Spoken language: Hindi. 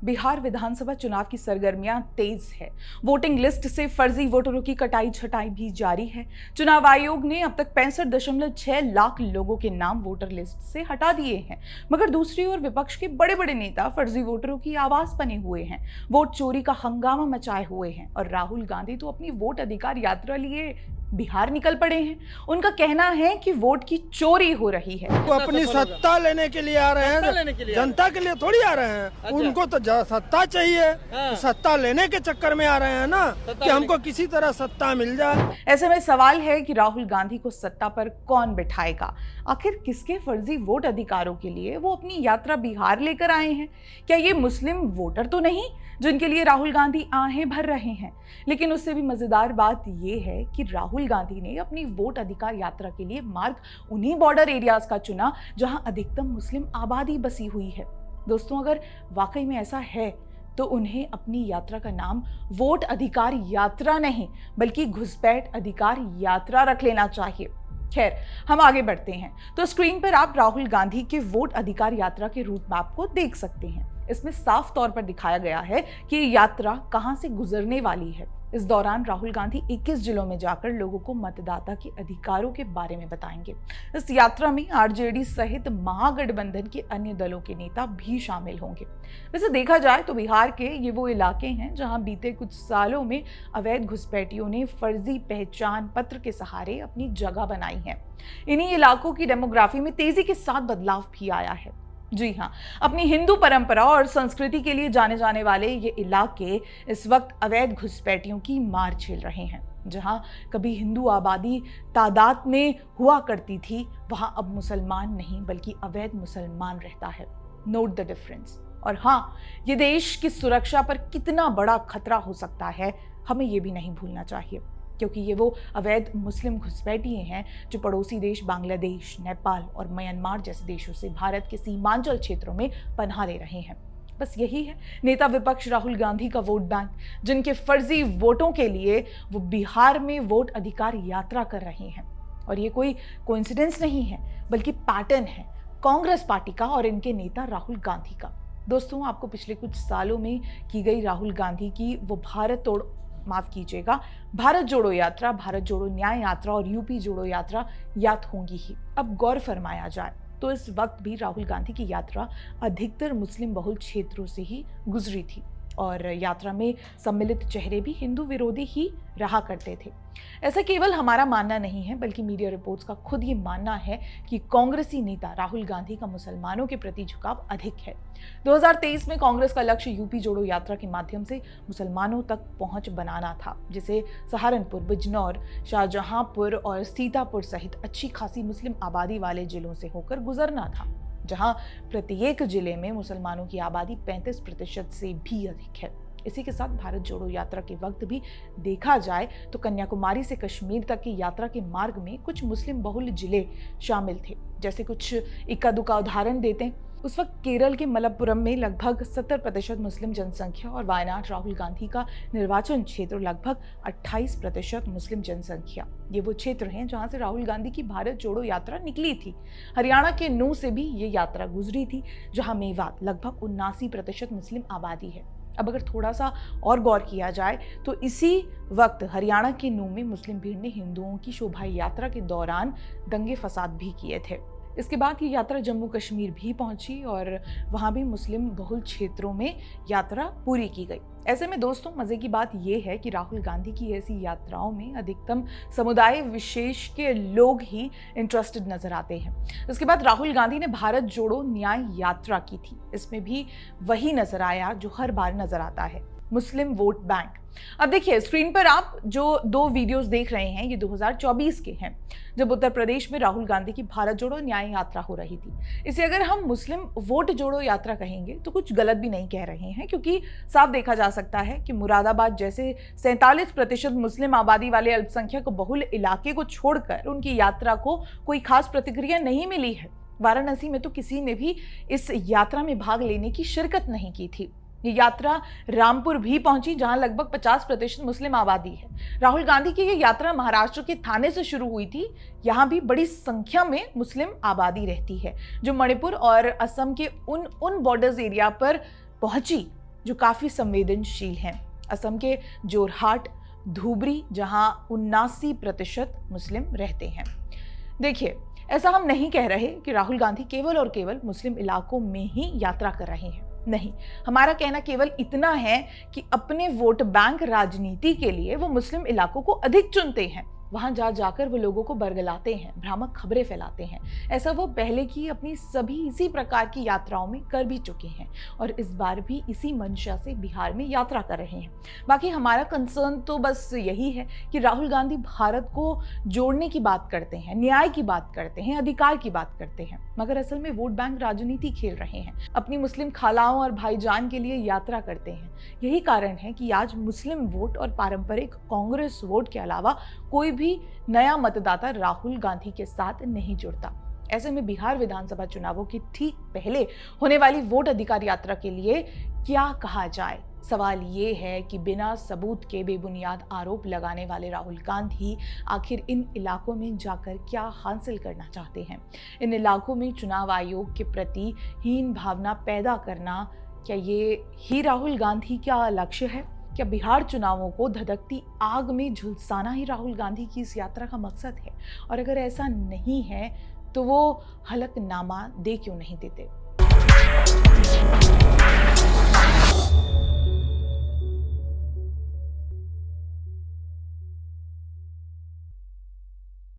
बिहार विधानसभा चुनाव की सरगर्मियां तेज है। वोटिंग लिस्ट से फर्जी वोटरों की कटाई छटाई भी जारी है। चुनाव आयोग ने अब तक 65.6 लाख लोगों के नाम वोटर लिस्ट से हटा दिए हैं। मगर दूसरी ओर विपक्ष के बड़े बड़े नेता फर्जी वोटरों की आवाज बने हुए हैं, वोट चोरी का हंगामा मचाए हुए हैं और राहुल गांधी तो अपनी वोट अधिकार यात्रा लिए बिहार निकल पड़े हैं। उनका कहना है कि वोट की चोरी हो रही है। वो अपनी सत्ता लेने के लिए आ रहे हैं, जनता के लिए थोड़ी आ रहे हैं। अच्छा। उनको तो सत्ता चाहिए। हाँ। सत्ता लेने के चक्कर में आ रहे हैं ना, कि हमको किसी तरह सत्ता मिल जाए। ऐसे में सवाल है कि राहुल गांधी को सत्ता पर कौन बिठाएगा? आखिर किसके फर्जी वोट अधिकारों के लिए वो अपनी यात्रा बिहार लेकर आए हैं? क्या ये मुस्लिम वोटर तो नहीं जिनके लिए राहुल गांधी आहें भर रहे हैं? लेकिन उससे भी मजेदार बात यह है कि राहुल गांधी ने अपनी वोट अधिकार यात्रा के लिए मार्ग उन्हीं बॉर्डर एरियाज का चुना जहां अधिकतम मुस्लिम आबादी बसी हुई है। दोस्तों, अगर वाकई में ऐसा है तो उन्हें अपनी यात्रा का नाम वोट अधिकार यात्रा नहीं बल्कि घुसपैठ अधिकार यात्रा रख लेना चाहिए। खैर, हम आगे बढ़ते हैं तो स्क्रीन पर आप राहुल गांधी के वोट अधिकार यात्रा के रूट मैप को देख सकते हैं। इसमें साफ तौर पर दिखाया गया है कि ये यात्रा कहां से गुजरने वाली है। इस दौरान राहुल गांधी 21 जिलों में जाकर लोगों को मतदाता के अधिकारों के बारे में बताएंगे। इस यात्रा में आरजेडी सहित महागठबंधन के अन्य दलों के नेता भी शामिल होंगे। वैसे देखा जाए तो बिहार के ये वो इलाके हैं जहां बीते कुछ सालों में अवैध घुसपैठियों ने फर्जी पहचान पत्र के सहारे अपनी जगह बनाई है। इन्हीं इलाकों की डेमोग्राफी में तेजी के साथ बदलाव भी आया है। जी हाँ, अपनी हिंदू परंपरा और संस्कृति के लिए जाने जाने वाले ये इलाके इस वक्त अवैध घुसपैठियों की मार झेल रहे हैं। जहां कभी हिंदू आबादी तादाद में हुआ करती थी, वहां अब मुसलमान नहीं बल्कि अवैध मुसलमान रहता है। Note the difference. और हाँ, ये देश की सुरक्षा पर कितना बड़ा खतरा हो सकता है, हमें ये भी नहीं भूलना चाहिए, क्योंकि ये वो अवैध मुस्लिम घुसपैठिए हैं जो पड़ोसी देश बांग्लादेश, नेपाल और म्यांमार जैसे देशों से भारत के सीमांचल क्षेत्रों में पनाह ले रहे हैं। बस यही है नेता विपक्ष राहुल गांधी का वोट बैंक, जिनके फर्जी वोटों के लिए वो बिहार में वोट अधिकार यात्रा कर रहे हैं। और ये कोई कोइंसिडेंस नहीं है बल्कि पैटर्न है कांग्रेस पार्टी का और इनके नेता राहुल गांधी का। दोस्तों, आपको पिछले कुछ सालों में की गई राहुल गांधी की वो भारत जोड़ो यात्रा, भारत जोड़ो न्याय यात्रा और यूपी जोड़ो यात्रा याद होंगी ही। अब गौर फरमाया जाए तो इस वक्त भी राहुल गांधी की यात्रा अधिकतर मुस्लिम बहुल क्षेत्रों से ही गुजरी थी और यात्रा में सम्मिलित चेहरे भी हिंदू विरोधी ही रहा करते थे। ऐसा केवल हमारा मानना नहीं है बल्कि मीडिया रिपोर्ट्स का खुद ये मानना है कि कांग्रेसी नेता राहुल गांधी का मुसलमानों के प्रति झुकाव अधिक है। 2023 में कांग्रेस का लक्ष्य यूपी जोड़ो यात्रा के माध्यम से मुसलमानों तक पहुंच बनाना था, जिसे सहारनपुर, बिजनौर, शाहजहांपुर और सीतापुर सहित अच्छी खासी मुस्लिम आबादी वाले जिलों से होकर गुजरना था, जहां प्रत्येक जिले में मुसलमानों की आबादी 35% से भी अधिक है। इसी के साथ भारत जोड़ो यात्रा के वक्त भी देखा जाए तो कन्याकुमारी से कश्मीर तक की यात्रा के मार्ग में कुछ मुस्लिम बहुल जिले शामिल थे। जैसे कुछ इक्का दुक्का उदाहरण देते हैं, उस वक्त केरल के मलप्पुरम में लगभग 70% मुस्लिम जनसंख्या और वायनाड राहुल गांधी का निर्वाचन क्षेत्र लगभग 28% मुस्लिम जनसंख्या। ये वो क्षेत्र हैं जहां से राहुल गांधी की भारत जोड़ो यात्रा निकली थी। हरियाणा के नूह से भी ये यात्रा गुजरी थी, जहां मेवात लगभग 79% मुस्लिम आबादी है। अब अगर थोड़ा सा और गौर किया जाए तो इसी वक्त हरियाणा के नूह में मुस्लिम भीड़ ने हिंदुओं की शोभा यात्रा के दौरान दंगे फसाद भी किए थे। इसके बाद ये यात्रा जम्मू कश्मीर भी पहुंची और वहां भी मुस्लिम बहुल क्षेत्रों में यात्रा पूरी की गई। ऐसे में दोस्तों, मजे की बात यह है कि राहुल गांधी की ऐसी यात्राओं में अधिकतम समुदाय विशेष के लोग ही इंटरेस्टेड नजर आते हैं। इसके बाद राहुल गांधी ने भारत जोड़ो न्याय यात्रा की थी। इसमें भी वही नजर आया जो हर बार नजर आता है, मुस्लिम वोट बैंक। अब देखिए, स्क्रीन पर आप जो 2 वीडियोस देख रहे हैं ये 2024 के हैं, जब उत्तर प्रदेश में राहुल गांधी की भारत जोड़ो न्याय यात्रा हो रही थी। इसे अगर हम मुस्लिम वोट जोड़ो यात्रा कहेंगे तो कुछ गलत भी नहीं कह रहे हैं, क्योंकि साफ देखा जा सकता है कि मुरादाबाद जैसे 47% मुस्लिम आबादी वाले अल्पसंख्यक बहुल इलाके को छोड़कर उनकी यात्रा को कोई खास प्रतिक्रिया नहीं मिली है। वाराणसी में तो किसी ने भी इस यात्रा में भाग लेने की शिरकत नहीं की थी। ये यात्रा रामपुर भी पहुंची, जहां लगभग 50% मुस्लिम आबादी है। राहुल गांधी की ये यात्रा महाराष्ट्र के थाने से शुरू हुई थी। यहाँ भी बड़ी संख्या में मुस्लिम आबादी रहती है, जो मणिपुर और असम के उन बॉर्डर्स एरिया पर पहुंची जो काफ़ी संवेदनशील हैं। असम के जोरहाट, धुबरी, जहां 79% मुस्लिम रहते हैं। देखिए, ऐसा हम नहीं कह रहे कि राहुल गांधी केवल और केवल मुस्लिम इलाकों में ही यात्रा कर रहे हैं। नहीं, हमारा कहना केवल इतना है कि अपने वोट बैंक राजनीति के लिए वो मुस्लिम इलाकों को अधिक चुनते हैं। वहां जाकर वो लोगों को बरगलाते हैं, भ्रामक खबरें फैलाते हैं। ऐसा वो पहले की अपनी सभी इसी प्रकार की यात्राओं में कर भी चुके हैं और इस बार भी इसी मंशा से बिहार में यात्रा कर रहे हैं। बाकी हमारा कंसर्न तो बस यही है कि राहुल गांधी भारत को जोड़ने की बात करते हैं, न्याय की बात करते हैं, अधिकार की बात करते हैं, मगर असल में वोट बैंक राजनीति खेल रहे हैं। अपनी मुस्लिम खालाओं और भाईजान के लिए यात्रा करते हैं। यही कारण है कि आज मुस्लिम वोट और पारंपरिक कांग्रेस वोट के अलावा कोई भी नया मतदाता राहुल गांधी के साथ नहीं जुड़ता। ऐसे में बिहार विधानसभा चुनावों के ठीक पहले होने वाली वोट अधिकार यात्रा के लिए क्या कहा जाए? सवाल ये है कि बिना सबूत के बेबुनियाद आरोप लगाने वाले राहुल गांधी आखिर इन इलाकों में जाकर क्या हासिल करना चाहते हैं? इन इलाकों में चुनाव आयोग के प्रति हीन भावना पैदा करना, क्या ये ही राहुल गांधी का लक्ष्य है? क्या बिहार चुनावों को धधकती आग में झुलसाना ही राहुल गांधी की इस यात्रा का मकसद है? और अगर ऐसा नहीं है तो वो हलफनामा दे क्यों नहीं देते?